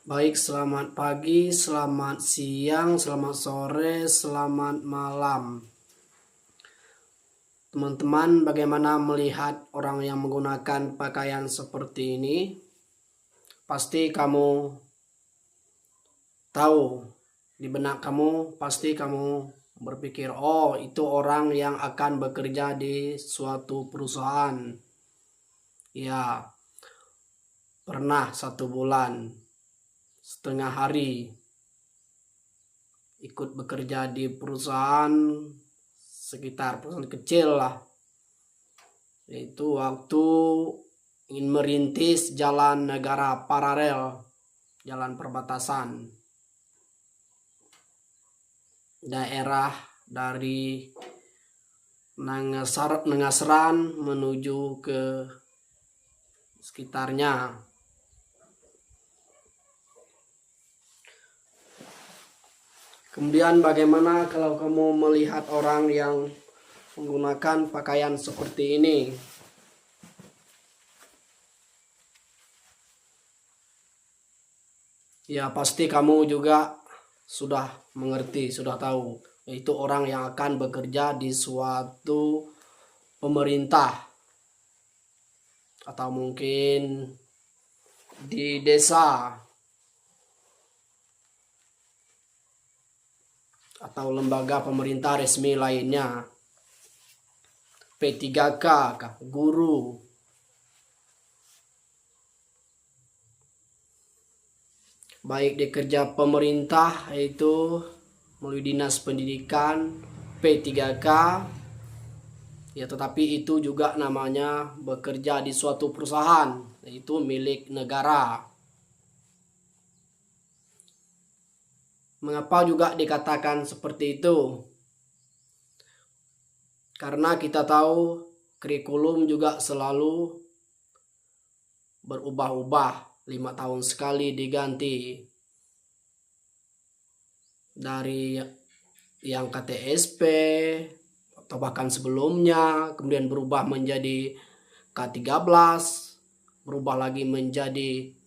Baik, selamat pagi, selamat siang, selamat sore, selamat malam. Teman-teman, bagaimana melihat orang yang menggunakan pakaian seperti ini? Pasti kamu tahu, di benak kamu pasti kamu berpikir, oh itu orang yang akan bekerja di suatu perusahaan. Ya, pernah 1 bulan, setengah hari ikut bekerja di perusahaan sekitar perusahaan kecil lah, yaitu waktu ingin merintis jalan negara paralel, jalan perbatasan daerah dari Nangasran menuju ke sekitarnya. Kemudian bagaimana kalau kamu melihat orang yang menggunakan pakaian seperti ini? Ya, pasti kamu juga sudah mengerti, sudah tahu, yaitu orang yang akan bekerja di suatu pemerintah atau mungkin di desa atau lembaga pemerintah resmi lainnya, P3K, guru. Baik di kerja pemerintah yaitu melalui dinas pendidikan, P3K, ya, tetapi itu juga namanya bekerja di suatu perusahaan, yaitu milik negara. Mengapa juga dikatakan seperti itu? Karena kita tahu kurikulum juga selalu berubah-ubah, 5 tahun sekali diganti. Dari yang KTSP atau bahkan sebelumnya, kemudian berubah menjadi K13, berubah lagi menjadi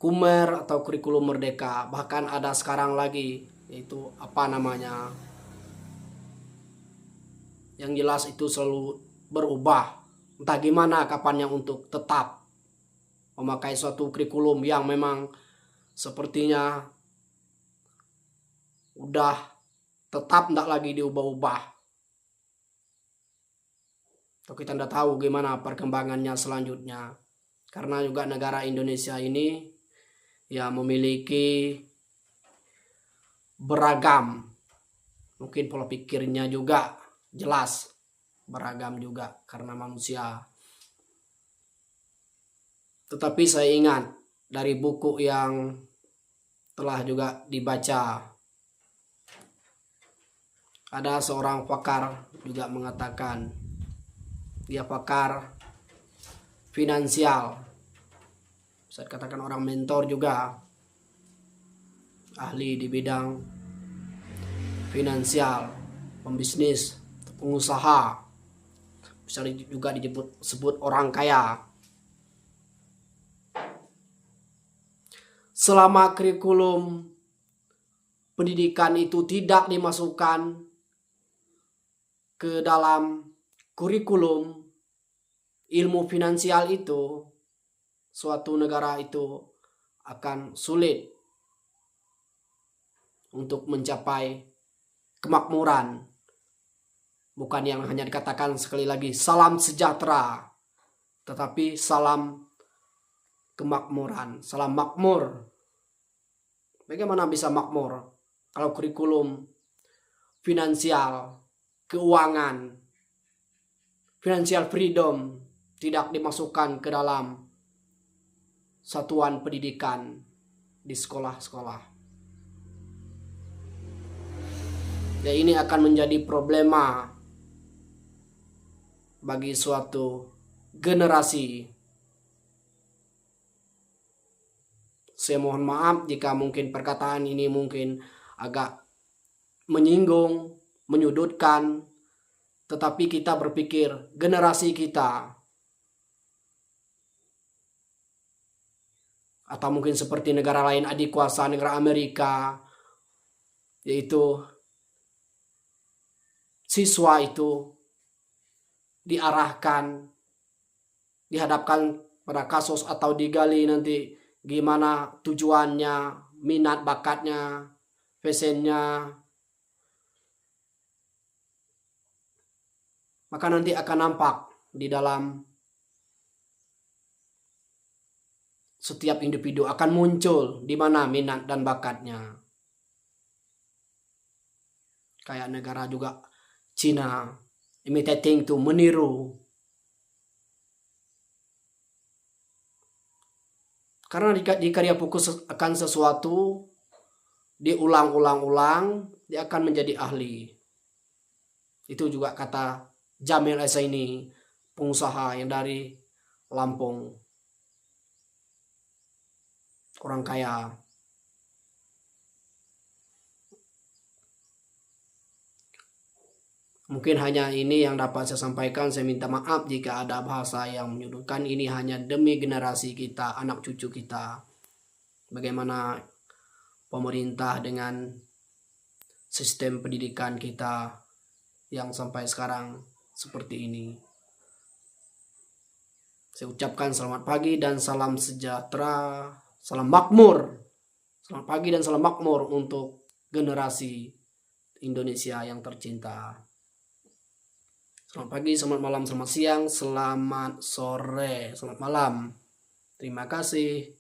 Kumer atau kurikulum merdeka, bahkan ada sekarang lagi yaitu apa namanya, yang jelas itu selalu berubah. Entah gimana kapannya untuk tetap memakai suatu kurikulum yang memang sepertinya udah tetap tidak lagi diubah-ubah. Atau kita tidak tahu gimana perkembangannya selanjutnya. Karena juga negara Indonesia ini ya memiliki beragam, mungkin pola pikirnya juga jelas beragam juga karena manusia. Tetapi saya ingat dari buku yang telah juga dibaca, ada seorang pakar juga mengatakan, dia pakar finansial, saya katakan orang mentor juga, ahli di bidang finansial, pembisnis, pengusaha, bisa juga disebut orang kaya. Selama kurikulum pendidikan itu tidak dimasukkan ke dalam kurikulum ilmu finansial itu, suatu negara itu akan sulit untuk mencapai kemakmuran. Bukan yang hanya dikatakan sekali lagi salam sejahtera, tetapi salam kemakmuran, salam makmur. Bagaimana bisa makmur kalau kurikulum finansial, keuangan, financial freedom tidak dimasukkan ke dalam satuan pendidikan di sekolah-sekolah? Ya, ini akan menjadi problema bagi suatu generasi. Saya mohon maaf jika mungkin perkataan ini mungkin agak menyinggung, menyudutkan, tetapi kita berpikir generasi kita Atau mungkin seperti negara lain adik kuasa negara Amerika, yaitu siswa itu diarahkan, dihadapkan pada kasus atau digali nanti gimana tujuannya, minat bakatnya, passionnya. Maka nanti akan nampak di dalam setiap individu, akan muncul di mana minat dan bakatnya. Kayak negara juga Cina, imitating to meniru. Karena jika dia fokus akan sesuatu, diulang-ulang-ulang, dia akan menjadi ahli. Itu juga kata Jamil Essaini, pengusaha yang dari Lampung, orang kaya. Mungkin hanya ini yang dapat saya sampaikan. Saya minta maaf jika ada bahasa yang menyudutkan. Ini hanya demi generasi kita, anak cucu kita. Bagaimana pemerintah dengan sistem pendidikan kita yang sampai sekarang seperti ini. Saya ucapkan selamat pagi dan salam sejahtera, salam makmur. Selamat pagi dan salam makmur untuk generasi Indonesia yang tercinta. Selamat pagi, selamat malam, selamat siang, selamat sore, selamat malam. Terima kasih.